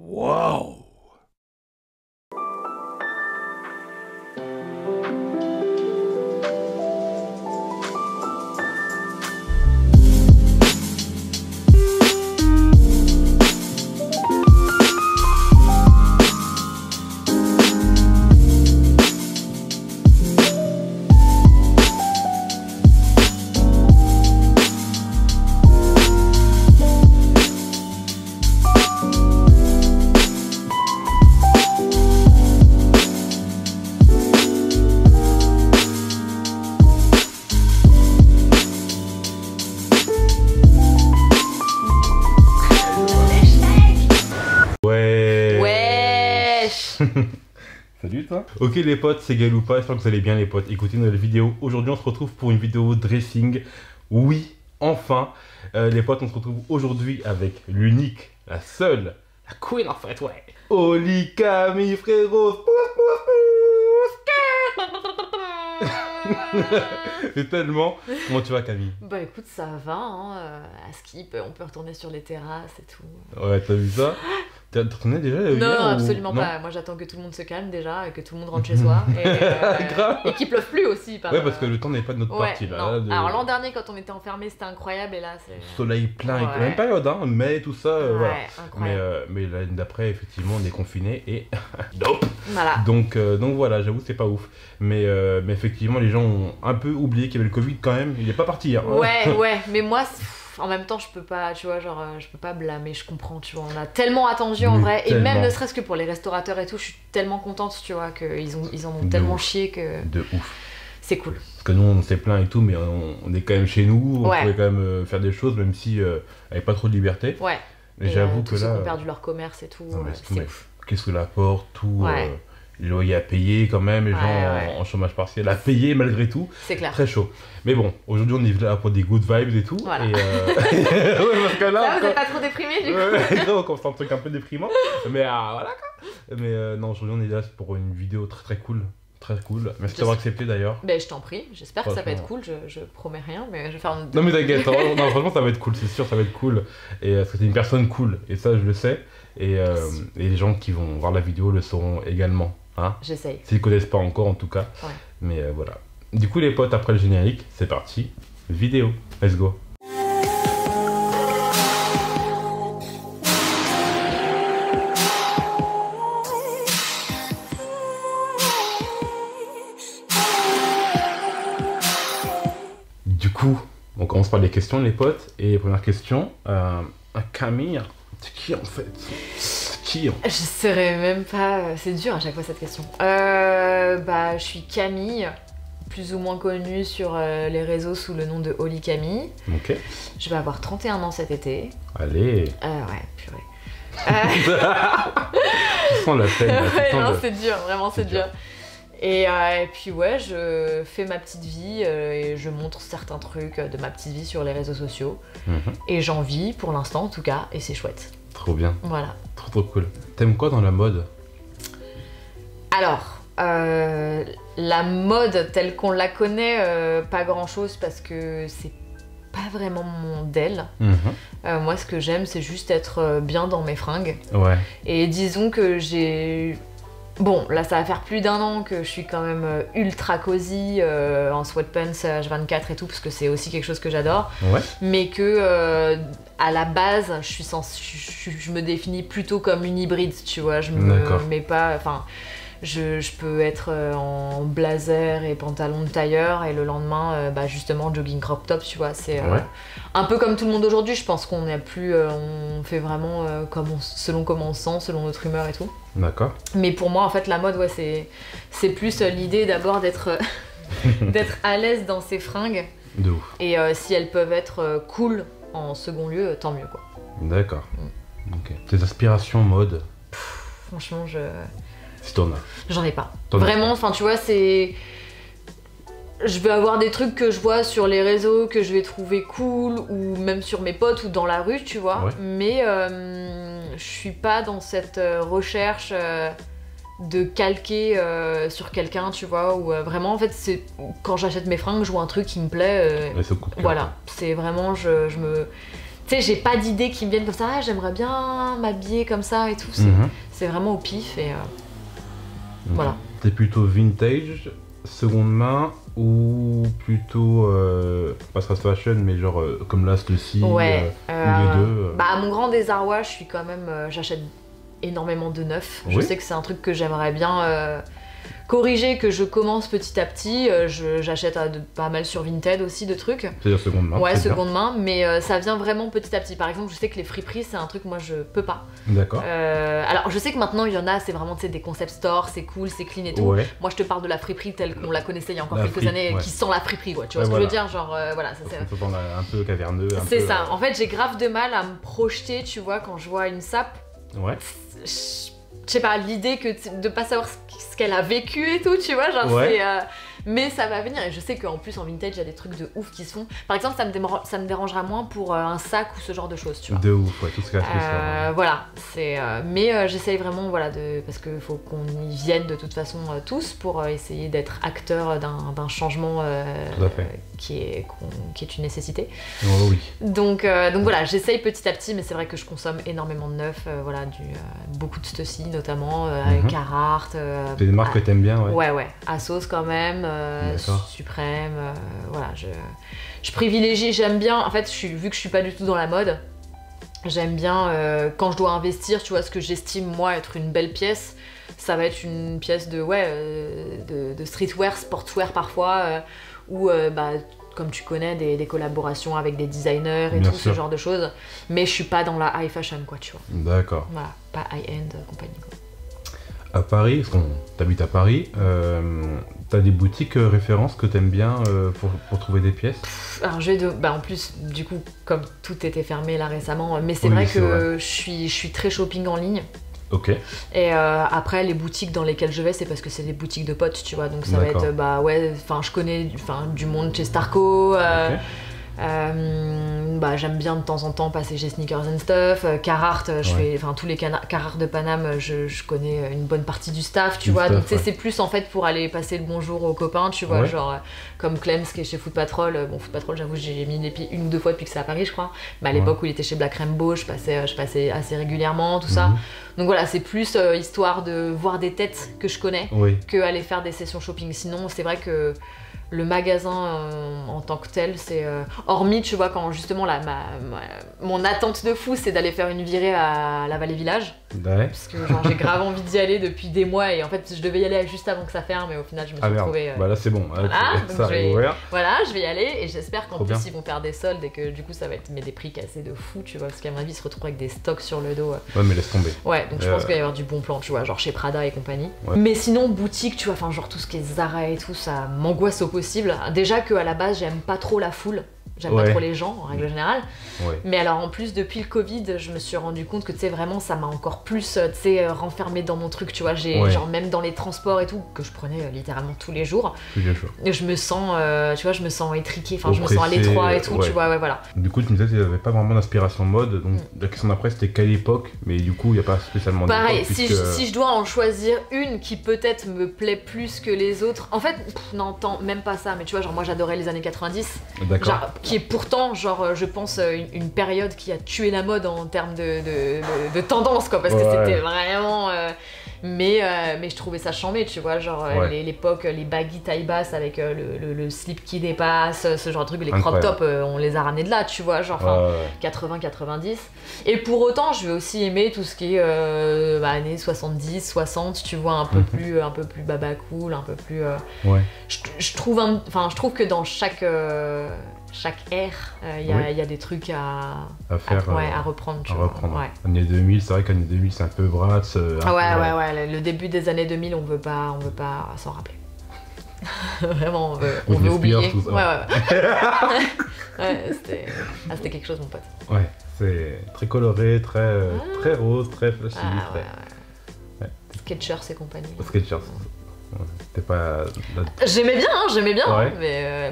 Waouh! Salut toi. Ok les potes, c'est Galoupa, j'espère que vous allez bien les potes. Écoutez notre vidéo. Aujourd'hui on se retrouve pour une vidéo dressing. Oui, enfin. Les potes, on se retrouve aujourd'hui avec l'unique, la seule, la queen en fait, ouais. Oli Camille frérot. C'est tellement. Comment tu vas Camille? Bah écoute, ça va, hein. À Skip, on peut retourner sur les terrasses et tout. Ouais, t'as vu ça? T'as retourné déjà Non, hier, absolument non pas. Moi j'attends que tout le monde se calme déjà, et que tout le monde rentre chez soi. Et qu'il pleuve plus aussi. Ouais, parce que le temps n'est pas de notre ouais, partie là. Non. Alors l'an dernier, quand on était enfermés, c'était incroyable, et là c'est. Soleil plein, Ouais. et même période, hein, mai, tout ça. Ouais, Voilà. incroyable. Mais l'année d'après, effectivement, on est confiné et. Nope. Voilà. Donc voilà, j'avoue, c'est pas ouf. Mais effectivement, les gens ont un peu oublié qu'il y avait le Covid quand même. Il est pas parti. Hein. Ouais, mais moi. En même temps, je peux pas, tu vois, genre, je peux pas blâmer, je comprends, tu vois, on a tellement attendu en vrai, et même ne serait-ce que pour les restaurateurs et tout, je suis tellement contente, tu vois, qu'ils en ont tellement chié que... De ouf. C'est cool. Parce que nous, on s'est plaint et tout, mais on est quand même chez nous, on pouvait quand même faire des choses, même si avec pas trop de liberté. Ouais. Mais j'avoue que tous là... ceux qui ont perdu leur commerce et tout, c'est ouf. Qu'est-ce que la porte, tout... Les loyers à payer quand même, les gens en chômage partiel à payer malgré tout. C'est clair. Très chaud. Mais bon, aujourd'hui on est là pour des good vibes et tout. Voilà. Et ouais, parce que là, vous êtes pas trop déprimé du coup? Ouais, on commence un truc un peu déprimant. Mais voilà quoi. Mais non, aujourd'hui on est là pour une vidéo très cool. Très cool. Merci d'avoir accepté d'ailleurs. Ben je t'en prie, j'espère que ça va être cool, je promets rien, mais je vais faire un... Non mais t'inquiète, non, franchement ça va être cool, c'est sûr, ça va être cool. Et parce que t'es une personne cool, et ça je le sais. Et les gens qui vont voir la vidéo le sauront également. Hein, j'essaye. S'ils connaissent pas encore en tout cas. Ouais. Mais voilà. Du coup les potes, après le générique, c'est parti. Vidéo. Let's go. Du coup, on commence par les questions les potes. Et première question, Camille, c'est qui en fait? Je saurais même pas, c'est dur à chaque fois cette question. Bah je suis Camille, plus ou moins connue sur les réseaux sous le nom de Oli Camille. Ok. Je vais avoir 31 ans cet été. Allez. Ouais, purée. Tu sens la peine. Là, ouais, non, c'est dur, vraiment c'est dur. Et puis ouais, je fais ma petite vie et je montre certains trucs de ma petite vie sur les réseaux sociaux. Et j'en vis pour l'instant en tout cas, et c'est chouette. Trop bien. Voilà. Trop cool. T'aimes quoi dans la mode? Alors, la mode telle qu'on la connaît, pas grand chose parce que c'est pas vraiment mon modèle. Moi ce que j'aime c'est juste être bien dans mes fringues. Ouais. Et disons que j'ai... Bon, là ça va faire plus d'1 an que je suis quand même ultra cosy en sweatpants H24 et tout, parce que c'est aussi quelque chose que j'adore. Ouais. Mais que à la base, je me définis plutôt comme une hybride, tu vois. Je me mets pas... Enfin, je peux être en blazer et pantalon de tailleur, et le lendemain, bah justement, jogging crop top, tu vois. C'est un peu comme tout le monde aujourd'hui. Je pense qu'on n'est plus... on fait vraiment selon comment on se sent, selon notre humeur et tout. D'accord. Mais pour moi, en fait, la mode, ouais, c'est plus l'idée d'abord d'être d'être à l'aise dans ses fringues. De ouf. Et si elles peuvent être cool en second lieu, tant mieux, quoi. D'accord. Ok. Tes aspirations mode? Franchement, Si t'en as. J'en ai pas. Vraiment, enfin, tu vois, c'est... Je vais avoir des trucs que je vois sur les réseaux que je vais trouver cool, ou même sur mes potes ou dans la rue, tu vois. Mais je suis pas dans cette recherche de calquer sur quelqu'un, tu vois, ou vraiment, en fait, c'est quand j'achète mes fringues, je vois un truc qui me plaît. C'est cool. Voilà, c'est vraiment, Tu sais, j'ai pas d'idées qui me viennent comme ça, ah, j'aimerais bien m'habiller comme ça et tout. C'est vraiment au pif et voilà. T'es plutôt vintage, seconde main ou plutôt pas fast fashion mais genre comme là ceci ouais, les deux Bah à mon grand désarroi, je suis quand même j'achète énormément de neuf. Je sais que c'est un truc que j'aimerais bien corriger, que je commence petit à petit. J'achète pas mal sur Vinted aussi de trucs. C'est-à-dire seconde main. Ouais, seconde main, mais ça vient vraiment petit à petit. Par exemple, je sais que les friperies, c'est un truc moi je peux pas. D'accord. Alors je sais que maintenant il y en a, c'est vraiment des concept stores, c'est cool, c'est clean et tout. Ouais. Moi je te parle de la friperie telle qu'on la connaissait il y a encore quelques années, qui sent la friperie, quoi. Tu vois ce que je veux dire, genre voilà. Ça, c'est un peu caverneux. C'est ça. En fait, j'ai grave de mal à me projeter, tu vois, quand je vois une sape. Ouais. Je sais pas, l'idée de pas savoir ce qu'elle a vécu et tout, tu vois, genre c'est... mais ça va venir, et je sais qu'en plus en vintage, il y a des trucs de ouf qui se font. Par exemple, ça me dérangera moins pour un sac ou ce genre de choses, tu vois. De ouf, ouais, tout ce qu'il y a voilà, c'est... mais j'essaye vraiment, voilà, parce qu'il faut qu'on y vienne de toute façon tous pour essayer d'être acteur d'un changement qui est une nécessité. Oh, oui. Donc voilà, j'essaye petit à petit, mais c'est vrai que je consomme énormément de neuf, voilà, beaucoup de ceci notamment, Carhartt. C'est des marques que t'aimes bien, ouais. Ouais, Asos quand même, Suprême, voilà, je privilégie, j'aime bien, en fait, vu que je suis pas du tout dans la mode, j'aime bien quand je dois investir, tu vois, ce que j'estime moi être une belle pièce, ça va être une pièce de streetwear, sportswear parfois, ou comme tu connais, des collaborations avec des designers et tout ce genre de choses. Mais je suis pas dans la high fashion, quoi, tu vois. D'accord. Voilà, pas high-end compagnie, quoi. À Paris, parce qu'on t'habites à Paris, t'as des boutiques références que t'aimes bien pour trouver des pièces? Alors en plus, du coup, comme tout était fermé là récemment, mais c'est vrai que je suis très shopping en ligne. Ok. Et après, les boutiques dans lesquelles je vais, c'est parce que c'est des boutiques de potes, tu vois. Donc ça va être, je connais du monde chez Starco. J'aime bien de temps en temps passer chez Sneakers and Stuff, Carhartt, tous les Carhartt de Paname, je connais une bonne partie du staff, tu vois, donc c'est plus en fait pour aller passer le bonjour aux copains, tu vois, genre comme Clems qui est chez Foot Patrol, Foot Patrol, j'avoue, j'ai mis les pieds une ou deux fois depuis que c'est à Paris, je crois, mais à l'époque où il était chez Black Rainbow, je passais assez régulièrement, tout ça, donc voilà, c'est plus histoire de voir des têtes que je connais que aller faire des sessions shopping, sinon c'est vrai que le magasin en tant que tel, c'est hormis, tu vois, quand justement mon attente de fou, c'est d'aller faire une virée à la Vallée Village. Ouais. Parce que j'ai grave envie d'y aller depuis des mois et en fait, je devais y aller juste avant que ça ferme et au final, je me suis retrouvée. Bah là, c'est bon. Je vais y aller et j'espère qu'en plus, ils vont faire des soldes et que du coup, ça va être des prix cassés de fou, tu vois, parce qu'à mon avis, ils se retrouvent avec des stocks sur le dos. Ouais, mais laisse tomber. Ouais, donc je pense qu'il va y avoir du bon plan, tu vois, genre chez Prada et compagnie. Ouais. Mais sinon, boutique, tu vois, enfin, genre tout ce qui est Zara et tout, ça m'angoisse au possible. Déjà qu'à la base, j'aime pas trop la foule. J'aime pas trop les gens en règle générale. Mais alors en plus depuis le Covid, je me suis rendu compte que tu sais vraiment ça m'a encore plus renfermée dans mon truc, tu vois, genre même dans les transports et tout que je prenais littéralement tous les jours. Et je me sens tu vois, je me sens étriquée, enfin je me sens à l'étroit et tout, tu vois, voilà. Du coup, tu me disais qu'il n'y avait pas vraiment d'inspiration mode, donc la question d'après c'était quelle époque, mais du coup, il n'y a pas spécialement d'époque. Pareil, si je dois en choisir une qui peut-être me plaît plus que les autres. En fait, non, même pas ça, mais tu vois, genre moi j'adorais les années 90. D'accord. Genre, qui est pourtant, genre, je pense, une période qui a tué la mode en termes de tendance, quoi, parce que c'était vraiment... mais je trouvais ça chambé, tu vois, genre, l'époque, les baggy taille basse avec le slip qui dépasse, ce genre de truc, les crop tops, on les a ramenés de là, tu vois, genre, 80-90. Et pour autant, je vais aussi aimer tout ce qui est années 70, 60, tu vois, un peu plus baba cool, un peu plus... Je trouve que dans chaque ère, il y a des trucs à faire, à reprendre. Tu vois. Années 2000, c'est vrai qu'année 2000 c'est un peu Bratz. Le début des années 2000, on veut pas s'en rappeler. Vraiment, on veut oublier. Tout ça. C'était quelque chose, mon pote. Ouais, c'est très coloré, très rose, très flashy. Skechers et compagnie. Skechers. T'es pas... J'aimais bien, mais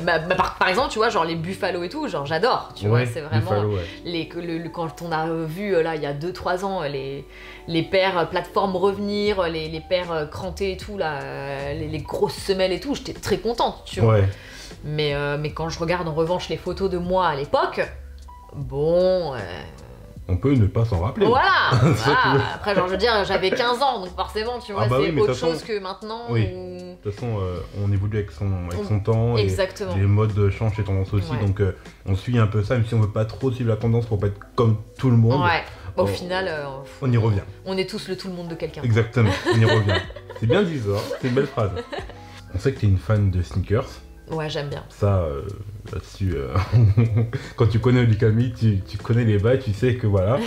par exemple, tu vois, genre les Buffalo et tout, genre j'adore, tu vois, c'est vraiment Buffalo, quand on a vu là il y a 2-3 ans les paires plateformes revenir, les paires crantées et tout là, les grosses semelles et tout, j'étais très contente, tu vois. Mais quand je regarde en revanche les photos de moi à l'époque, bon... On peut ne pas s'en rappeler. Voilà, voilà. Après, genre, je veux dire, j'avais 15 ans, donc forcément, tu vois, c'est autre chose que maintenant. Oui. De toute façon, on évolue avec son temps. Exactement. Et les modes changent, les tendances aussi. Donc, on suit un peu ça, même si on veut pas trop suivre la tendance pour pas être comme tout le monde. Ouais. Au final, on y revient. On est tous le tout le monde de quelqu'un. Exactement, on y revient. C'est bien dit ça, c'est une belle phrase. On sait que tu es une fan de sneakers. Ouais, j'aime bien. Ça, là-dessus, quand tu connais Olicami, tu connais les bails, tu sais que voilà.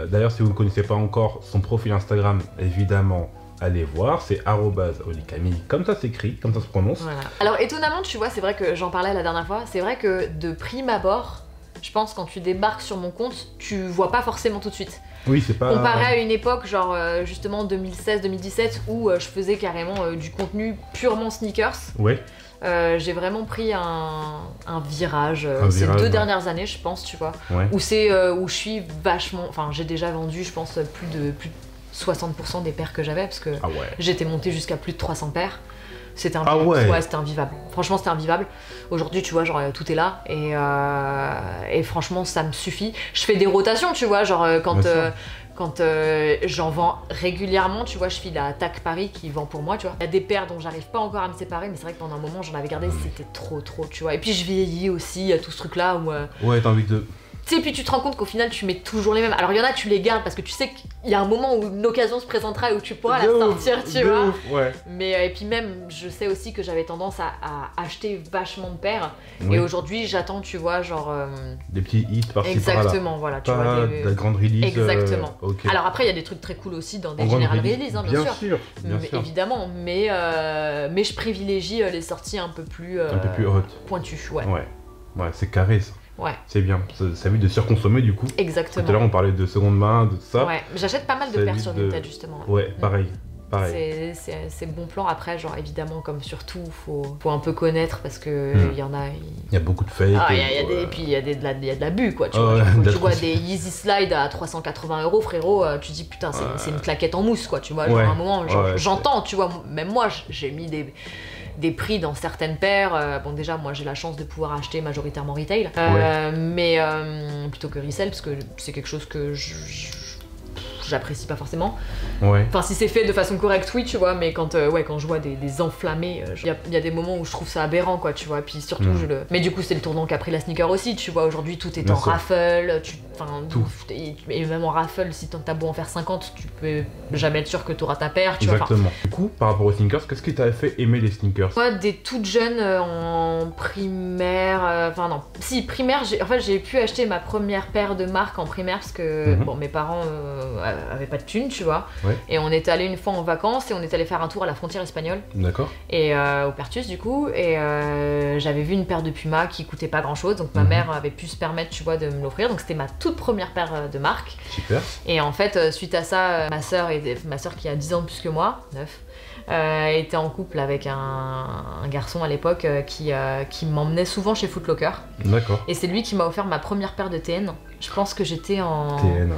D'ailleurs, si vous ne connaissez pas encore son profil Instagram, évidemment, allez voir. C'est @Olicami, comme ça s'écrit, comme ça se prononce. Voilà. Alors, étonnamment, tu vois, c'est vrai que j'en parlais la dernière fois, c'est vrai que de prime abord, je pense quand tu débarques sur mon compte, tu vois pas forcément tout de suite. Oui, c'est pas... Comparé à une époque, genre justement 2016-2017, où je faisais carrément du contenu purement sneakers. Ouais. J'ai vraiment pris un virage ces 2 dernières années, je pense, tu vois. Ouais. Où je suis vachement... Enfin, j'ai déjà vendu, je pense, plus de 60% des paires que j'avais, parce que j'étais montée jusqu'à plus de 300 paires. C'était c'était invivable. Franchement, c'était invivable. Aujourd'hui, tu vois, genre, tout est là. Et franchement, ça me suffit. Je fais des rotations, tu vois, genre, quand j'en vends régulièrement, tu vois, je file à TAC Paris qui vend pour moi, tu vois. Il y a des paires dont j'arrive pas encore à me séparer, mais c'est vrai que pendant un moment, j'en avais gardé, c'était trop, tu vois. Et puis, je vieillis aussi, tout ce truc-là où... Ouais, t'as envie de... Tu sais, puis tu te rends compte qu'au final, tu mets toujours les mêmes. Alors, il y en a, tu les gardes parce que tu sais qu'il y a un moment où une occasion se présentera et où tu pourras la sortir, tu vois. Ouais. Mais, et puis même, je sais aussi que j'avais tendance à acheter vachement de paires. Oui. Et aujourd'hui, j'attends, tu vois, genre... Des petits hits par-ci Exactement, voilà. Tu vois, de la grande release. Exactement. Okay. Alors après, il y a des trucs très cool aussi dans des générales release, hein, bien sûr. Bien sûr. Évidemment, mais je privilégie les sorties un peu plus hot. Pointues, Ouais, c'est carré, ça. Ouais. C'est bien, ça évite de surconsommer du coup. Exactement. Tout à l'heure on parlait de seconde main, de tout ça. Ouais, j'achète pas mal de paires sur Vinted justement. Ouais, pareil. C'est bon plan. Après, genre évidemment, comme sur tout, faut un peu connaître parce que il y en a. Il y a beaucoup de fake. Et puis il y a de l'abus quoi. Tu vois, quand tu vois des Yeezy Slide à 380 €, frérot, tu dis putain, c'est une claquette en mousse quoi. Tu vois, genre à un moment, j'entends, tu vois, même moi j'ai mis des prix dans certaines paires. Bon, déjà, moi j'ai la chance de pouvoir acheter majoritairement retail, mais plutôt que resell, parce que c'est quelque chose que j'apprécie pas forcément. Enfin, si c'est fait de façon correcte, oui, tu vois, mais quand je vois des enflammés, il y a des moments où je trouve ça aberrant, quoi, tu vois. Puis surtout, mais du coup, c'est le tournant qu'a pris la sneaker aussi, tu vois. Aujourd'hui, tout est en raffle, tout. Et même en raffle, si t'as beau en faire 50, tu peux jamais être sûr que t'auras ta paire, tu vois. Exactement. Du coup, par rapport aux sneakers, qu'est-ce qui t'a fait aimer les sneakers? Moi, des toutes jeunes en primaire, primaire, j'ai pu acheter ma première paire de marque en primaire parce que mes parents avaient pas de thunes, tu vois. Et on était allé une fois en vacances et on est allé faire un tour à la frontière espagnole. D'accord. Et au Pertus du coup, et j'avais vu une paire de Puma qui coûtait pas grand chose, donc ma mère avait pu se permettre, tu vois, de me l'offrir. Donc c'était ma toute première paire de marque. Super. Et en fait, suite à ça, ma sœur qui a 10 ans de plus que moi, 9, était en couple avec un garçon à l'époque qui m'emmenait souvent chez Foot Locker. D'accord. Et c'est lui qui m'a offert ma première paire de TN. Je pense que j'étais en... TN.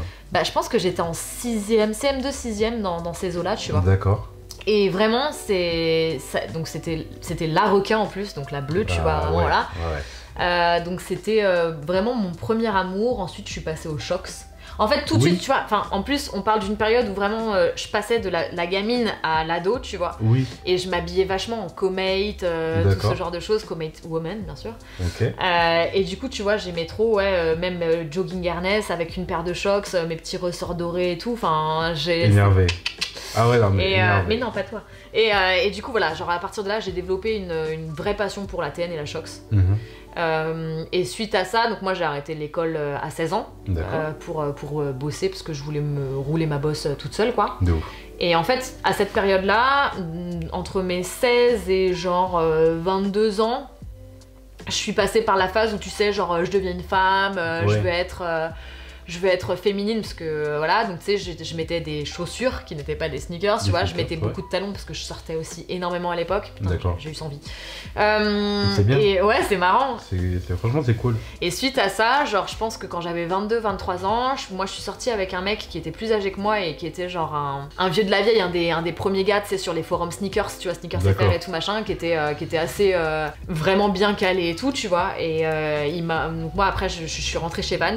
Je pense que j'étais en 6e, CM2, 6e dans ces eaux-là, tu vois. D'accord. Et vraiment, donc c'était la requin en plus, donc la bleue, tu vois, vraiment, voilà. Ouais. Donc c'était vraiment mon premier amour. Ensuite, je suis passée aux Shox. En fait, tout de suite, tu vois, en plus, on parle d'une période où vraiment je passais de la gamine à l'ado, tu vois. Oui. Et je m'habillais vachement en Comate, tout ce genre de choses, Comate Woman, bien sûr. Ok. Et du coup, tu vois, j'aimais trop, même jogging harness avec une paire de Shox, mes petits ressorts dorés et tout. Enfin, Énervé. Ah ouais, non, mais mais non, pas toi. Et du coup, voilà, genre à partir de là, j'ai développé une vraie passion pour la TN et la Shox. Et suite à ça, donc moi j'ai arrêté l'école à 16 ans pour bosser parce que je voulais me rouler ma bosse toute seule, quoi. De ouf. Et en fait, à cette période-là, entre mes 16 et genre 22 ans, je suis passée par la phase où tu sais, genre je deviens une femme, je veux être... je veux être féminine parce que voilà, donc tu sais, je mettais des chaussures qui n'étaient pas des sneakers, tu vois, je mettais beaucoup de talons parce que je sortais aussi énormément à l'époque. D'accord. J'ai eu 100 vies. C'est bien. Et ouais, c'est marrant. Franchement, c'est cool. Et suite à ça, genre, je pense que quand j'avais 22-23 ans, moi je suis sortie avec un mec qui était plus âgé que moi et qui était genre un vieux de la vieille, un des premiers gars, tu sais, sur les forums sneakers, tu vois, Sneakers FR et tout machin, qui était assez vraiment bien calé et tout, tu vois. Et donc moi après, je suis rentrée chez Vans.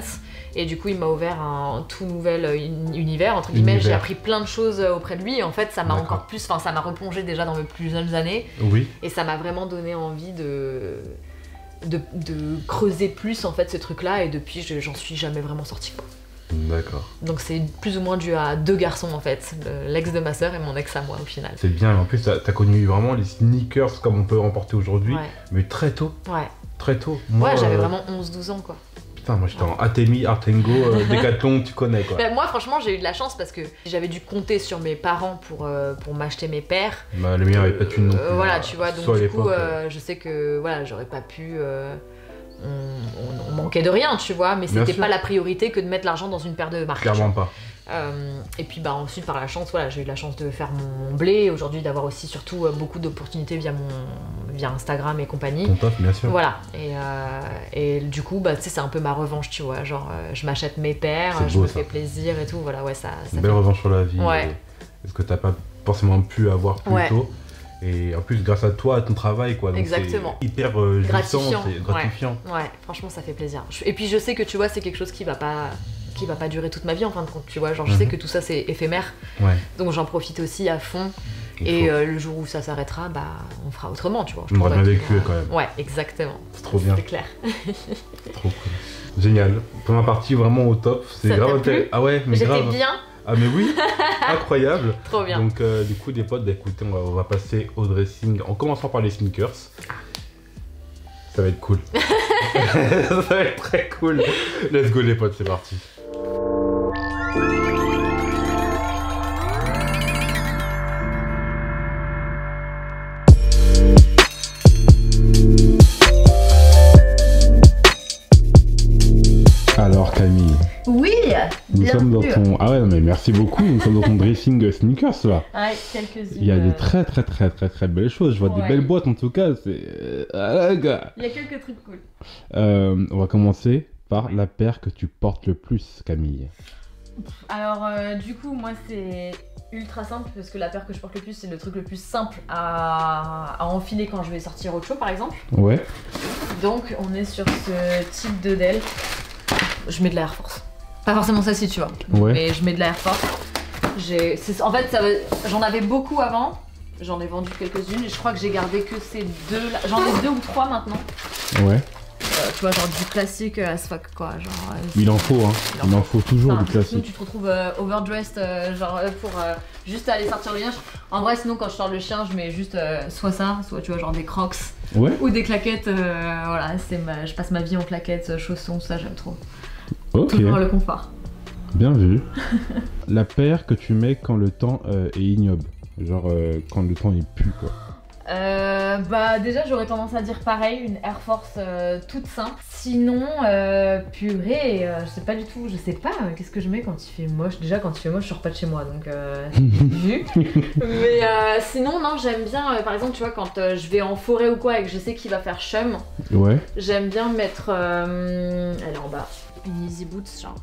Et du coup, il m'a ouvert un tout nouvel univers, entre guillemets. J'ai appris plein de choses auprès de lui. Et en fait, ça m'a encore plus... Enfin, ça m'a replongé déjà dans mes plus jeunes années. Oui. Et ça m'a vraiment donné envie de creuser plus, en fait, ce truc-là. Et depuis, j'en suis jamais vraiment sortie, quoi. D'accord. Donc c'est plus ou moins dû à 2 garçons, en fait. L'ex de ma sœur et mon ex à moi, au final. C'est bien. En plus, t'as connu vraiment les sneakers comme on peut en porter aujourd'hui. Ouais. Mais très tôt. Ouais. Très tôt. Moi, ouais, j'avais vraiment 11-12 ans, quoi. Putain, moi j'étais en Atemi, Artengo, Decathlon, tu connais quoi. Bah, moi franchement j'ai eu de la chance parce que j'avais dû compter sur mes parents pour m'acheter mes paires. Bah le mien avait pas de thune non plus. Voilà, tu vois, donc du coup je sais que voilà, j'aurais pas pu... on manquait de rien, tu vois, mais c'était pas la priorité que de mettre l'argent dans une paire de marques. Clairement pas. Et puis bah ensuite par la chance, voilà, j'ai eu la chance de faire mon blé, aujourd'hui d'avoir aussi surtout beaucoup d'opportunités via Instagram et compagnie. Ton taf, bien sûr. Voilà, et du coup bah tu sais c'est un peu ma revanche, tu vois, genre je m'achète mes paires, je me fais plaisir et tout, voilà, ouais ça une belle revanche sur la vie. Ouais. Est-ce que t'as pas forcément pu avoir plus tôt. Et en plus grâce à toi, à ton travail quoi. Donc exactement. C'est hyper gratifiant. C'est gratifiant. Ouais, franchement ça fait plaisir. Et puis je sais que tu vois c'est quelque chose qui va pas durer toute ma vie en fin de compte, tu vois, genre je sais que tout ça c'est éphémère, donc j'en profite aussi à fond, et le jour où ça s'arrêtera, bah on fera autrement, tu vois. On aura bien vécu quand même. Ouais, exactement. C'est trop bien. C'est clair. Trop cool. Génial. Première partie vraiment au top. C'est grave intéressant. Ah ouais, mais grave. J'étais bien. Ah mais oui, incroyable. Trop bien. Donc du coup les potes, bah, écoutez, on va passer au dressing en commençant par les sneakers. Ça va être cool. Ça va être très cool. Let's go les potes, c'est parti. Alors Camille. Oui. Nous sommes dans ton... Ah ouais, mais merci beaucoup. Nous sommes dans ton dressing sneakers là. Ouais, quelques-unes. Il y a des très belles choses. Je vois des belles boîtes en tout cas. C'est... Ah, gars. Il y a quelques trucs cool. On va commencer par la paire que tu portes le plus, Camille. Alors du coup, moi c'est ultra simple parce que la paire que je porte le plus, c'est le truc le plus simple à enfiler quand je vais sortir au show par exemple. Ouais. Donc on est sur ce type de Dell. Je mets de la Air Force. Pas forcément celle-ci, tu vois. Ouais. Mais je mets de la Air Force. En fait, j'en avais beaucoup avant. J'en ai vendu quelques-unes et je crois que j'ai gardé que ces deux là. J'en ai 2 ou 3 maintenant. Ouais. Tu vois, genre du classique as fuck quoi. Genre, il en faut, hein. Il en faut toujours du classique. Sinon, tu te retrouves overdressed, genre pour juste aller sortir le chien. En vrai, sinon, quand je sors le chien, je mets juste soit ça, soit tu vois, genre des crocs. Ouais. Ou des claquettes. Voilà, je passe ma vie en claquettes, chaussons, ça, j'aime trop. Ok. Toujours le confort. Bien vu. La paire que tu mets quand le temps est ignoble. Genre quand le temps il pue quoi. Bah déjà j'aurais tendance à dire pareil, une Air Force toute simple. Sinon purée, je sais pas du tout, qu'est-ce que je mets quand il fait moche. Déjà quand il fait moche je sors pas de chez moi donc vu. Mais sinon non, j'aime bien par exemple tu vois quand je vais en forêt ou quoi et que je sais qu'il va faire chum. Ouais. J'aime bien mettre elle est en bas, une Easy Boots genre.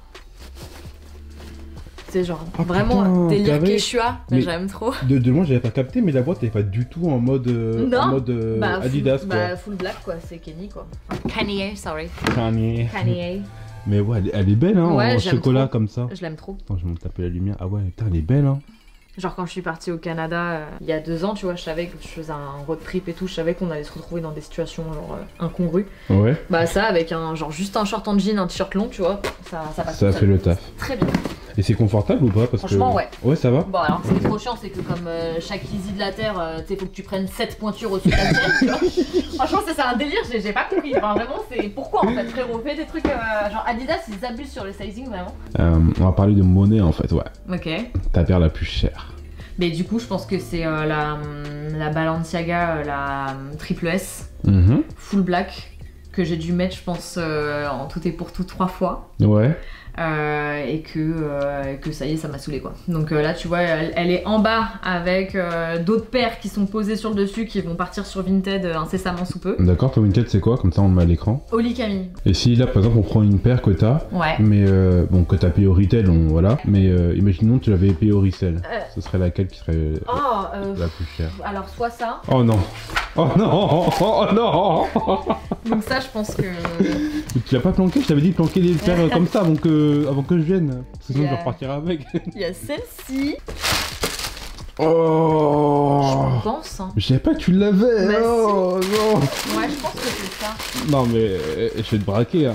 C'est genre vraiment délire Quechua, j'aime trop. De moi j'avais pas capté mais la boîte elle est pas du tout en mode, Adidas quoi. Bah full black quoi, c'est Kenny quoi. Kanye, sorry. Kanye. Mais ouais elle est belle hein, en chocolat trop. Comme ça. Je l'aime trop. Attends, je vais me taper la lumière. Ah ouais putain elle est belle hein. Genre quand je suis partie au Canada il y a 2 ans, tu vois, je savais que je faisais un road trip et tout, je savais qu'on allait se retrouver dans des situations genre incongrues. Ouais. Bah ça avec juste un short en jean, un t-shirt long, tu vois, ça passe. Ça fait le taf. Très bien. Et c'est confortable ou pas? Franchement ouais. Ouais ça va. Bon alors ce qui est trop chiant c'est que comme chaque easy de la terre, tu sais faut que tu prennes 7 pointures au-dessus de la tête, tu vois. Franchement ça c'est un délire, j'ai pas compris. Enfin vraiment c'est pourquoi en fait frérot, fais des trucs genre Adidas ils abusent sur le sizing vraiment. On va parler de monnaie en fait ouais. Ok. Ta paire la plus chère. Mais du coup je pense que c'est la Balenciaga, la triple S, full black. que j'ai dû mettre, je pense, en tout et pour tout 3 fois. Ouais. Et que ça y est, ça m'a saoulé quoi. Donc là tu vois, elle est en bas avec d'autres paires qui sont posées sur le dessus qui vont partir sur Vinted incessamment sous peu. D'accord, ton Vinted c'est quoi? Comme ça on le met à l'écran. Oli Camille. Et si là par exemple on prend une paire que t'as, mais bon que t'as payé au retail, voilà, mais imaginons que tu l'avais payé au resell, ce serait laquelle qui serait la plus chère? Alors soit ça. Oh non. Oh non. Oh non. Donc ça je pense que... Tu l'as pas planqué? Je t'avais dit de planquer des paires comme ça avant que je vienne. Sinon je vais repartir avec. Il y a celle-ci. Oh, je pense. Hein. Je savais pas que tu l'avais. Oh si. Non. Ouais, je pense que c'est ça. Non mais je vais te braquer. Hein.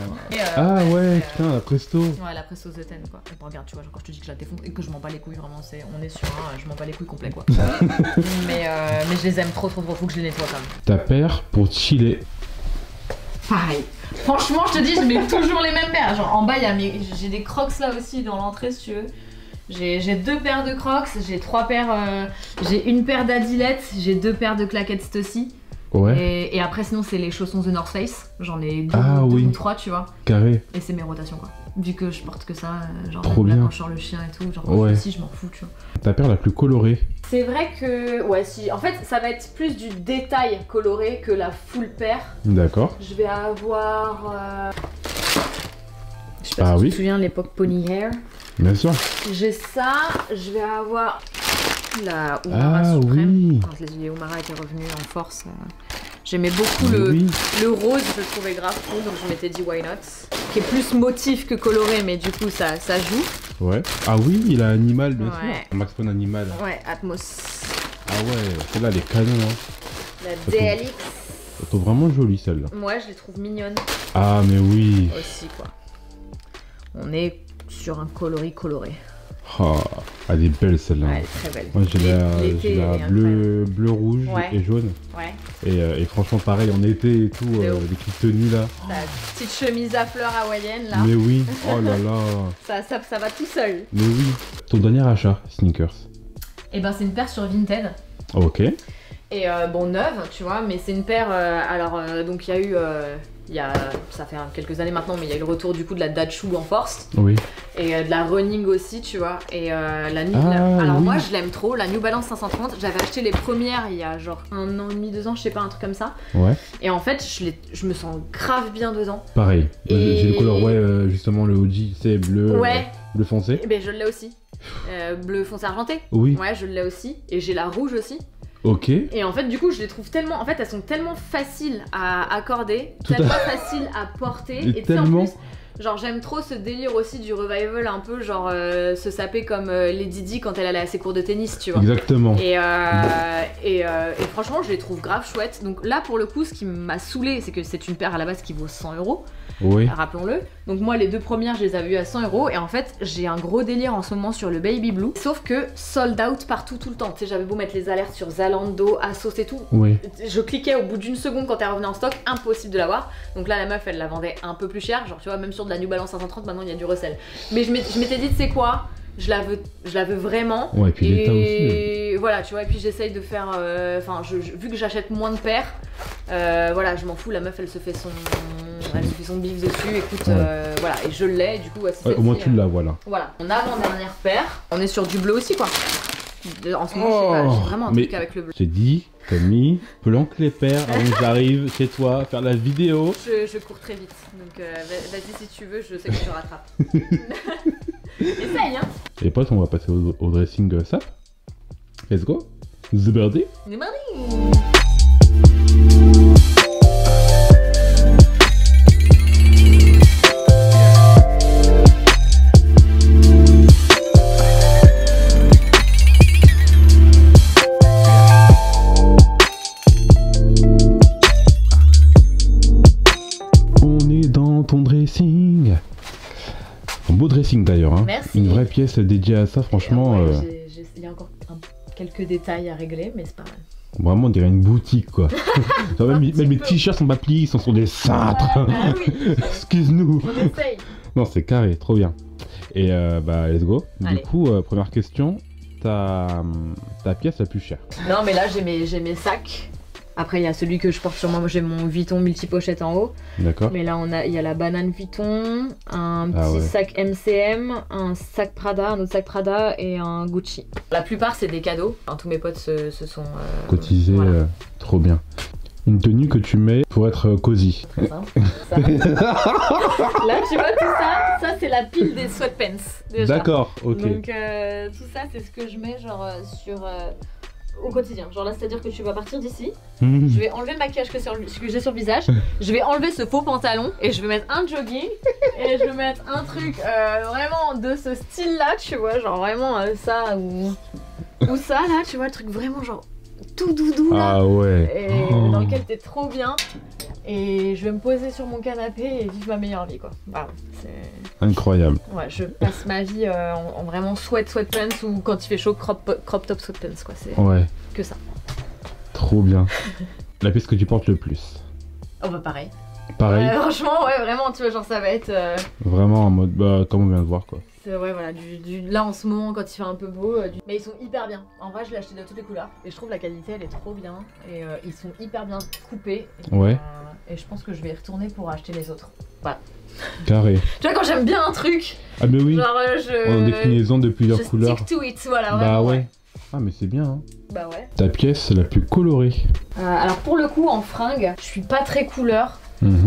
Ah ouais, putain, la Presto. Ouais, la Presto Z10 quoi. Et bon, regarde, tu vois, quand je te dis que je la défonce et que je m'en bats les couilles, vraiment, on est sur un, je m'en bats les couilles complet quoi. mais je les aime trop, faut que je les nettoie quand même. Ta paire pour chiller. Pareil. Franchement, je te dis, je mets toujours les mêmes paires. Genre en bas, j'ai des Crocs là aussi dans l'entrée si tu veux. J'ai 2 paires de Crocs, j'ai 3 paires, j'ai une paire d'Adilettes, j'ai 2 paires de claquettes Stussy. Ouais. Et après sinon c'est les chaussons The North Face, j'en ai 2 ou 3 tu vois. Carré. Et c'est mes rotations quoi. Vu que je porte que ça, genre trop là, bien. quand je sors le chien et tout, genre si je m'en fous tu vois. Ta paire la plus colorée? C'est vrai que, ouais si, en fait ça va être plus du détail coloré que la full paire. D'accord. Je vais avoir... Je sais pas si tu te souviens de l'époque Pony Hair. Bien sûr. J'ai ça, je vais avoir la Oumara Supreme. Quand les Oumara étaient revenus en force. J'aimais beaucoup le rose, je le trouvais grave cool, donc je m'étais dit why not. Qui est plus motif que coloré, mais du coup ça joue. Ouais. Ah oui, il a animal bien sûr. Max Pone animal. Ouais, Atmos. Ah ouais, celle-là elle est canon hein. La DLX. Elle trouve vraiment jolie celle-là. Moi je les trouve mignonnes. Ah mais oui. Aussi quoi. On est sur un coloris coloré. Oh, elle est belle celle-là. Ouais, elle est très belle. Moi j'ai la bleu, rouge et jaune. Ouais. Et franchement pareil en été et tout, les petites tenues là. La petite chemise à fleurs hawaïenne là. Mais oui, oh là là. ça va tout seul. Mais oui. Ton dernier achat, sneakers? Et ben c'est une paire sur Vinted. Ok. Et bon neuve, tu vois, mais c'est une paire, donc il y a eu, ça fait quelques années maintenant, mais il y a eu le retour du coup de la Datshu en force. Oui. Et de la running aussi, tu vois. Et moi je l'aime trop, la New Balance 530, j'avais acheté les premières il y a genre 1 an et demi, 2 ans, je sais pas, un truc comme ça. Ouais. Et en fait, je me sens grave bien dedans. Pareil, j'ai le couleur, justement le OG, c'est bleu, bleu foncé. Et ben je l'ai aussi. Bleu foncé argenté. Oui. Ouais, je l'ai aussi. Et j'ai la rouge aussi. Ok. Et en fait, du coup, je les trouve tellement. En fait, elles sont tellement faciles à accorder, tellement faciles à porter. Et tellement. En plus, genre, j'aime trop ce délire aussi du revival, un peu genre se saper comme Lady Di quand elle allait à ses cours de tennis, tu vois. Exactement. Et franchement, je les trouve grave chouettes. Donc là, pour le coup, ce qui m'a saoulé, c'est que c'est une paire à la base qui vaut 100 €. Oui. Rappelons-le. Donc moi les 2 premières je les avais eues à 100 € et en fait j'ai un gros délire en ce moment sur le Baby Blue. Sauf que sold out partout tout le temps. Tu sais, j'avais beau mettre les alertes sur Zalando, Asos et tout. Oui. Je cliquais au bout d'1 seconde quand elle revenait en stock, impossible de l'avoir. Donc là la meuf elle la vendait un peu plus cher. Genre tu vois, même sur de la New Balance 530 maintenant il y a du recel. Mais je m'étais dit c'est quoi, je la veux vraiment. Ouais, et puis l'état aussi. Voilà, tu vois, et puis j'essaye de faire. Vu que j'achète moins de paires, voilà, je m'en fous, la meuf elle se fait son bif dessus, écoute, voilà, et je l'ai, du coup, au moins tu l'as, voilà. Voilà, mon avant-dernière paire, on est sur du bleu aussi, quoi. En ce moment, je sais pas, j'ai vraiment un truc avec le bleu. J'ai dit, Camille, planque les paires avant que j'arrive chez toi faire la vidéo. Je cours très vite, donc vas-y si tu veux, je sais que je te rattrape. Essaye, hein. Les potes, on va passer au dressing SAP. Let's go. The birdie. The birdie. Beau dressing d'ailleurs, hein. Merci. Une vraie pièce dédiée à ça, franchement. Il y a encore quelques détails à régler, mais c'est pas mal. Vraiment, on dirait une boutique quoi. même mes t-shirts sont pas pliés, ils sont sur des cintres. Oui. Excuse-nous. On essaye. Non, c'est carré, trop bien. Et let's go. Allez. Du coup, première question, ta pièce la plus chère. Non, mais là j'ai mes sacs. Après, il y a celui que je porte sur moi. Moi, j'ai mon Vuitton multi-pochette en haut. D'accord. Mais là, il y a la banane Vuitton, un petit sac MCM, un sac Prada, un autre sac Prada et un Gucci. La plupart, c'est des cadeaux. Enfin, tous mes potes se sont... cotisés, voilà. Trop bien. Une tenue que tu mets pour être cosy. Ça. Là, tu vois, tout ça, c'est la pile des sweatpants. D'accord, ok. Donc, tout ça, c'est ce que je mets genre sur... au quotidien, genre là c'est à dire que tu vas partir d'ici, je vais enlever le maquillage que j'ai sur le visage, je vais enlever ce faux pantalon et je vais mettre un jogging et je vais mettre un truc vraiment de ce style là, tu vois, genre vraiment ça ou ça là, tu vois, le truc vraiment genre tout doudou là, ah ouais, et dans lequel t'es trop bien. Et je vais me poser sur mon canapé et vivre ma meilleure vie quoi. Voilà, c'est incroyable. Ouais, je passe ma vie en vraiment sweatpants ou quand il fait chaud crop top sweatpants quoi. C'est que ça. Trop bien. La pièce que tu portes le plus? Oh bah pareil. Pareil. Franchement ouais vraiment tu vois genre ça va être. Vraiment en mode bah comme on vient de voir quoi. Ouais voilà là en ce moment quand il fait un peu beau mais ils sont hyper bien. En vrai je l'ai acheté de toutes les couleurs et je trouve la qualité elle est trop bien et ils sont hyper bien coupés. Et, et je pense que je vais y retourner pour acheter les autres. Voilà. Carré. Tu vois quand j'aime bien un truc. Ah mais oui. Genre en déclinaison de plusieurs couleurs. Stick to it voilà. Bah ouais. Ah mais c'est bien hein. Bah ouais. Ta pièce la plus colorée. Alors pour le coup en fringues, je suis pas très couleur.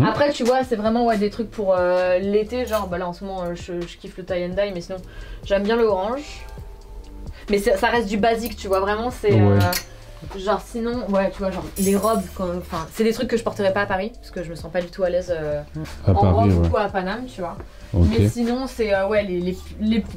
Après tu vois c'est vraiment des trucs pour l'été, genre bah là en ce moment je kiffe le tie and dye mais sinon j'aime bien le orange. Mais ça reste du basique tu vois vraiment c'est genre sinon tu vois genre les robes enfin c'est des trucs que je porterais pas à Paris parce que je me sens pas du tout à l'aise en robe ou à Paname tu vois. Okay. Mais sinon c'est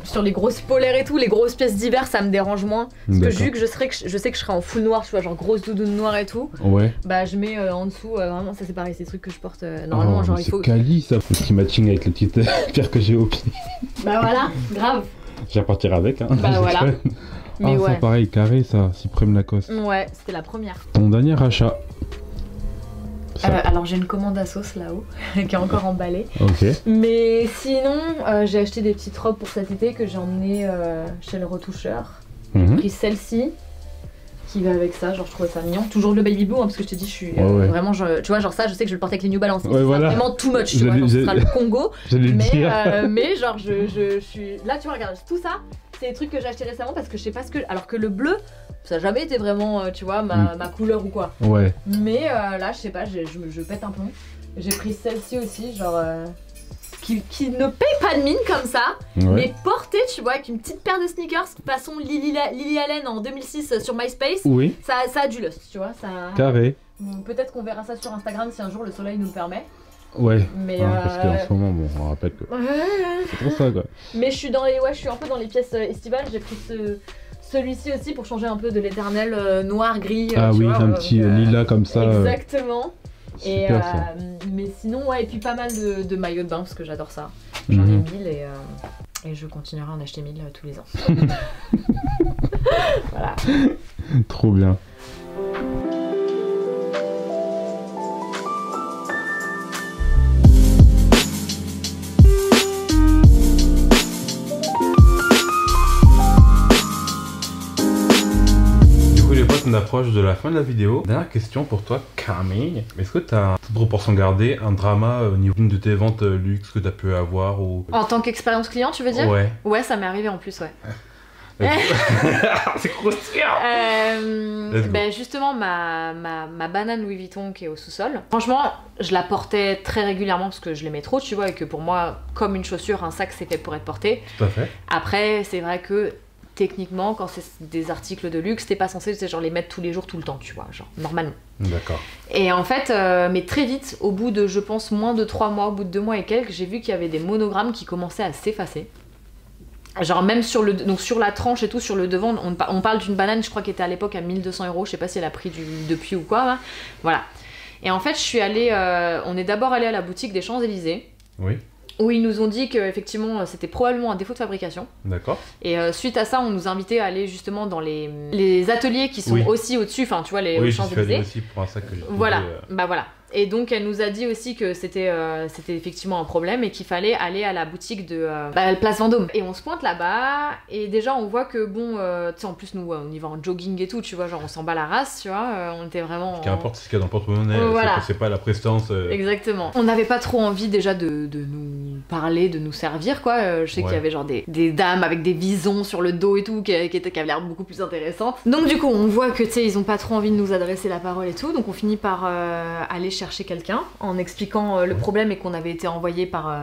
sur les grosses polaires et tout, les grosses pièces d'hiver ça me dérange moins. Parce que vu que je sais que je serai en full noir, tu vois, genre grosse doudoune noire et tout. Ouais. Bah je mets en dessous, vraiment ça c'est pareil, c'est des trucs que je porte normalement genre il faut... C'est quali ça, le petit matching avec les petites pierres que j'ai au pied. Bah voilà, grave. Je vais repartir avec hein. Bah voilà. Mais ça pareil, carré ça, Supreme Lacoste. Ouais, c'était la première. Ton dernier achat? Alors j'ai une commande à sauce là-haut qui est encore emballée. Ok. Mais sinon j'ai acheté des petites robes pour cet été que j'ai emmenées chez le retoucheur. J'ai pris celle-ci qui va avec ça, genre je trouvais ça mignon. Toujours le baby blue hein, parce que je te dis je suis vraiment tu vois genre ça je sais que je vais le porter avec les New Balance. C'est vraiment too much tu vois, genre, ce sera le Congo. Mais genre je suis là tu vois regarde tout ça. C'est des trucs que j'ai acheté récemment parce que je sais pas ce que... Alors que le bleu, ça n'a jamais été vraiment, tu vois, ma couleur ou quoi. Ouais. Mais là, je sais pas, je pète un plomb. J'ai pris celle-ci aussi, genre... qui ne paye pas de mine comme ça, mais portée, tu vois, avec une petite paire de sneakers façon Lily Allen en 2006 sur MySpace. Oui. Ça a du lust, tu vois. Ça... Carré. Peut-être qu'on verra ça sur Instagram si un jour le soleil nous le permet. Ouais, mais parce qu'en ce moment, bon, on rappelle que c'est trop ça quoi. Mais je suis un peu dans les pièces estivales, j'ai pris celui-ci aussi pour changer un peu de l'éternel noir, gris. Ah oui, vois, un petit lilas comme ça. Exactement. Super, ça. Mais sinon, et puis pas mal de maillots de bain parce que j'adore ça. J'en ai 1000 et je continuerai à en acheter 1000 tous les ans. Voilà. Trop bien. On approche de la fin de la vidéo. Dernière question pour toi, Camille. Est-ce que tu as, toute proportion gardée, un drama au niveau de tes ventes luxe que tu as pu avoir ou... En tant qu'expérience client, tu veux dire? Ouais. Ouais, ça m'est arrivé en plus, ouais. C'est croustillant. Ben justement, ma banane Louis Vuitton qui est au sous-sol, franchement, je la portais très régulièrement parce que je l'aimais trop, tu vois, et que pour moi, comme une chaussure, un sac, c'est fait pour être porté. Tout à fait. Après, c'est vrai que techniquement, quand c'est des articles de luxe, t'es pas censé genre les mettre tous les jours, tout le temps, tu vois, genre normalement. D'accord. Et en fait, mais très vite, au bout de, je pense, moins de 3 mois, au bout de 2 mois et quelques, j'ai vu qu'il y avait des monogrammes qui commençaient à s'effacer. Genre même sur la tranche et tout, sur le devant, on parle d'une banane, je crois qu'elle était à l'époque à 1 200 €, je sais pas si elle a pris depuis ou quoi, là. Voilà. Et en fait, je suis allée, on est d'abord allé à la boutique des Champs-Élysées. Oui. Où ils nous ont dit qu'effectivement c'était probablement un défaut de fabrication. D'accord. Et suite à ça, on nous invitait à aller justement dans les ateliers qui sont aussi au-dessus, enfin tu vois, les Champs-Élysées. Oui, aussi pour un sac que j'ai Voilà, bah voilà. Et donc elle nous a dit aussi que c'était effectivement un problème et qu'il fallait aller à la boutique de Place Vendôme. Et on se pointe là-bas et déjà on voit que bon, tu sais en plus nous on y va en jogging et tout, tu vois, genre on s'en bat la race, tu vois, on était vraiment... Ce qui importe c'est ce qu'il y a dans le porte-monnaie, voilà. C'est pas la prestance. Exactement. On n'avait pas trop envie déjà de nous parler, de nous servir quoi, je sais qu'il y avait genre des dames avec des visons sur le dos et tout qui avaient l'air beaucoup plus intéressantes. Donc du coup on voit que tu sais ils ont pas trop envie de nous adresser la parole et tout, donc on finit par aller chercher quelqu'un en expliquant le problème et qu'on avait été envoyé par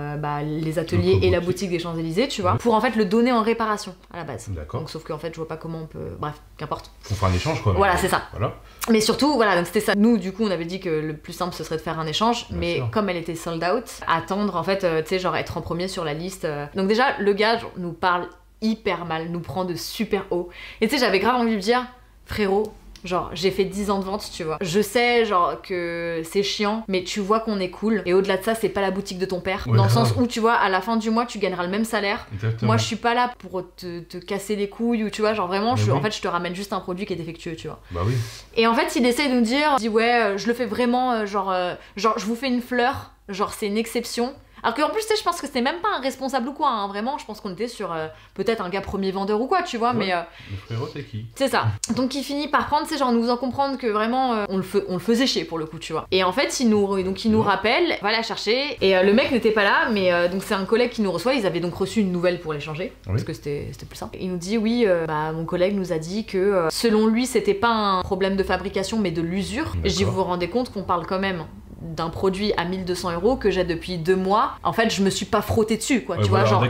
les ateliers et la boutique des Champs-Élysées, tu vois, pour en fait le donner en réparation à la base. D'accord. Donc sauf qu'en fait je vois pas comment on peut... Bref, qu'importe. Faut faire un échange quoi. Voilà, c'est ça. Voilà. Mais surtout, voilà, donc c'était ça. Nous, du coup, on avait dit que le plus simple ce serait de faire un échange, Bien mais sûr. comme elle était sold out, attendre en fait, tu sais, genre être en premier sur la liste. Donc déjà, le gars genre, nous parle hyper mal, nous prend de super haut. Et tu sais, j'avais grave envie de dire, frérot, genre j'ai fait 10 ans de vente, tu vois. Je sais genre que c'est chiant, mais tu vois qu'on est cool. Et au-delà de ça, c'est pas la boutique de ton père. Ouais, dans le sens où tu vois, à la fin du mois, tu gagneras le même salaire. Exactement. Moi, je suis pas là pour te casser les couilles ou tu vois, genre vraiment, Oui. en fait, je te ramène juste un produit qui est défectueux, tu vois. Bah oui. Et en fait, il essaie de nous dire, il dit ouais, je le fais vraiment, genre je vous fais une fleur, genre c'est une exception. Alors qu'en plus, tu sais, je pense que c'était même pas un responsable ou quoi, hein, vraiment, je pense qu'on était sur peut-être un gars premier vendeur ou quoi, tu vois, mais... Le frérot, c'est qui? C'est ça. Donc il finit par prendre, tu sais, genre nous en comprendre que vraiment, on le faisait chier pour le coup, tu vois. Et en fait, il nous rappelle, va la chercher, et le mec n'était pas là, mais donc c'est un collègue qui nous reçoit, ils avaient donc reçu une nouvelle pour l'échanger, parce que c'était plus simple. Il nous dit, oui, mon collègue nous a dit que selon lui, c'était pas un problème de fabrication, mais de l'usure. Et je dis, vous vous rendez compte qu'on parle quand même d'un produit à 1200 € que j'ai depuis 2 mois, en fait je me suis pas frotté dessus quoi, tu vois, genre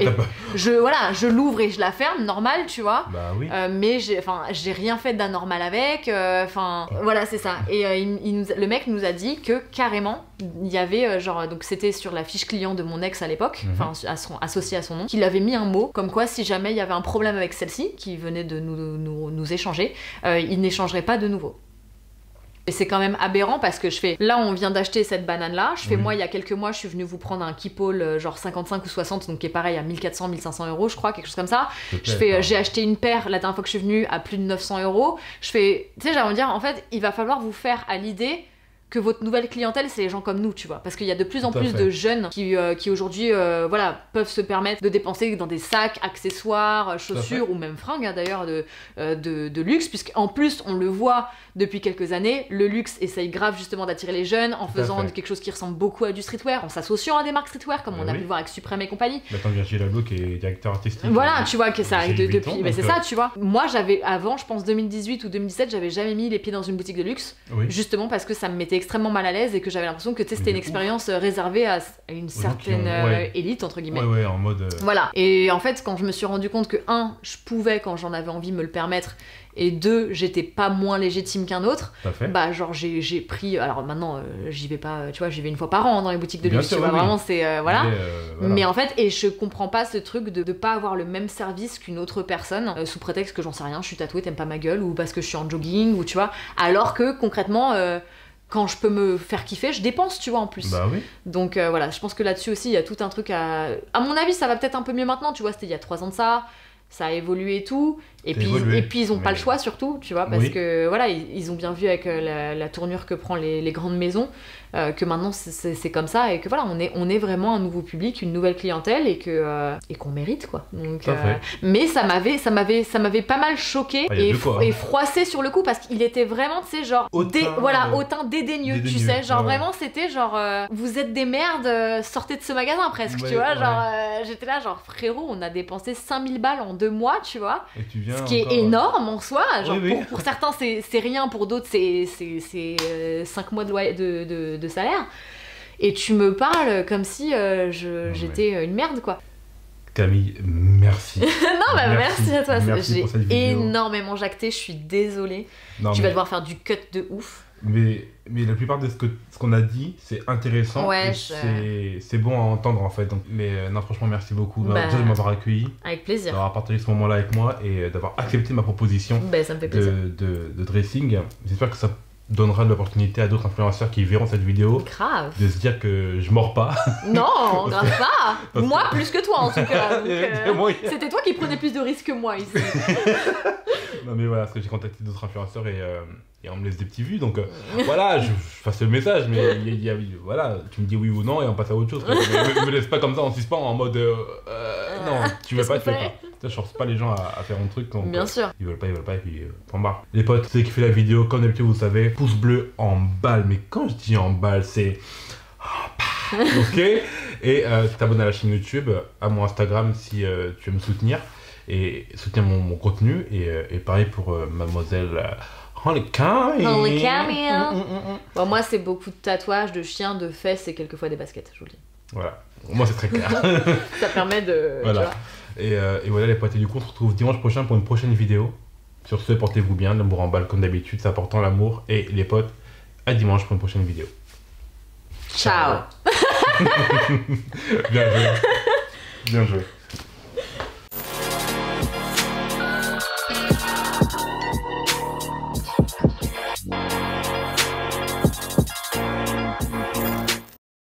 je l'ouvre et je la ferme, normal, tu vois. Bah oui. Mais j'ai rien fait d'anormal avec, voilà c'est ça. Et le mec nous a dit que carrément il y avait donc c'était sur la fiche client de mon ex à l'époque, associé à son nom, qu'il avait mis un mot comme quoi si jamais il y avait un problème avec celle-ci qui venait de nous échanger, il n'échangerait pas de nouveau. Et c'est quand même aberrant parce que là on vient d'acheter cette banane là, moi il y a quelques mois je suis venue vous prendre un Keepall genre 55 ou 60, donc qui est pareil à 1400-1500 € je crois, quelque chose comme ça. J'ai acheté une paire la dernière fois que je suis venue à plus de 900 €. Tu sais, j'ai envie de dire en fait il va falloir vous faire à l'idée que votre nouvelle clientèle c'est les gens comme nous, tu vois, parce qu'il y a de plus en plus de jeunes qui aujourd'hui peuvent se permettre de dépenser dans des sacs, accessoires, chaussures ou même fringues d'ailleurs de luxe, puisqu'en plus on le voit depuis quelques années, le luxe essaye grave justement d'attirer les jeunes en faisant quelque chose qui ressemble beaucoup à du streetwear, en s'associant à des marques streetwear comme on a pu le voir avec Supreme et compagnie. Attends, Virgil Abloh qui est directeur artistique. Voilà, tu vois que ça arrive depuis, mais c'est ça, tu vois. Moi j'avais avant, je pense 2018 ou 2017, j'avais jamais mis les pieds dans une boutique de luxe, justement parce que ça me mettait extrêmement mal à l'aise et que j'avais l'impression que c'était une expérience réservée à une certaine élite entre guillemets. Ouais, en mode. Voilà. Et en fait, quand je me suis rendu compte que je pouvais quand j'en avais envie me le permettre, et 2, j'étais pas moins légitime qu'un autre, genre j'ai pris, alors maintenant j'y vais pas, tu vois, j'y vais une fois par an dans les boutiques de luxe, tu vois, vraiment c'est voilà. Mais en fait, et je comprends pas ce truc de pas avoir le même service qu'une autre personne sous prétexte que j'en sais rien, je suis tatouée, t'aimes pas ma gueule, ou parce que je suis en jogging, ou tu vois, alors que concrètement quand je peux me faire kiffer, je dépense, tu vois, en plus. Bah oui. Donc voilà, je pense que là-dessus aussi, il y a tout un truc à mon avis, ça va peut-être un peu mieux maintenant, tu vois, c'était il y a 3 ans de ça a évolué et tout, et puis ils ont pas le choix surtout, tu vois, parce que voilà, ils ont bien vu avec la tournure que prend les grandes maisons, que maintenant c'est comme ça, et que voilà, on est vraiment un nouveau public, une nouvelle clientèle, et qu'on mérite quoi. Donc mais ça m'avait pas mal choqué et froissé sur le coup, parce qu'il était vraiment, tu sais, genre hautain dédaigneux, tu sais, genre vraiment c'était genre vous êtes des merdes, sortez de ce magasin presque, tu vois, genre j'étais là genre frérot, on a dépensé 5000 balles en 2 mois, tu vois, ce qui est énorme en soi, genre pour certains c'est rien, pour d'autres c'est 5 mois de loyer de salaire, et tu me parles comme si j'étais une merde quoi. Camille, merci. Non, merci à toi, j'ai énormément jacté, je suis désolée. Tu vas devoir faire du cut de ouf. Mais la plupart de ce qu'on a dit, c'est intéressant, c'est bon à entendre en fait. Donc, mais non, franchement, merci beaucoup déjà de m'avoir accueilli. Avec plaisir. D'avoir partagé ce moment-là avec moi et d'avoir accepté ma proposition ça me fait plaisir. de dressing. J'espère que ça donnera l'opportunité à d'autres influenceurs qui verront cette vidéo grave. De se dire que je mords pas. Non, grave pas. Moi plus que toi en tout cas. C'était toi qui prenais plus de risques que moi ici. Non mais voilà, parce que j'ai contacté d'autres influenceurs et on me laisse des petits vues, donc voilà, je fasse le message, mais voilà, tu me dis oui ou non et on passe à autre chose. Me laisse pas comme ça en suspens en mode non, tu veux pas, tu fais pas. Je force pas les gens à faire un truc, donc bien sûr. Ils veulent pas, et puis point barre. Les potes, c'est qui fait la vidéo, comme d'habitude vous savez, pouce bleu en balle, mais quand je dis en balle, c'est ok. Et t'abonnes à la chaîne YouTube, à mon Instagram si tu veux me soutenir et soutenir mon contenu, et pareil pour mademoiselle Holy Camille. Bon, moi c'est beaucoup de tatouages, de chiens, de fesses et quelquefois des baskets, je vous le dis. Voilà, moi c'est très clair. Ça permet de... Voilà. Et voilà les potes, et du coup on se retrouve dimanche prochain pour une prochaine vidéo. Sur ce, portez-vous bien, l'amour en balle comme d'habitude, c'est important l'amour. Et les potes, à dimanche pour une prochaine vidéo. Ciao. Bien joué. Bien joué.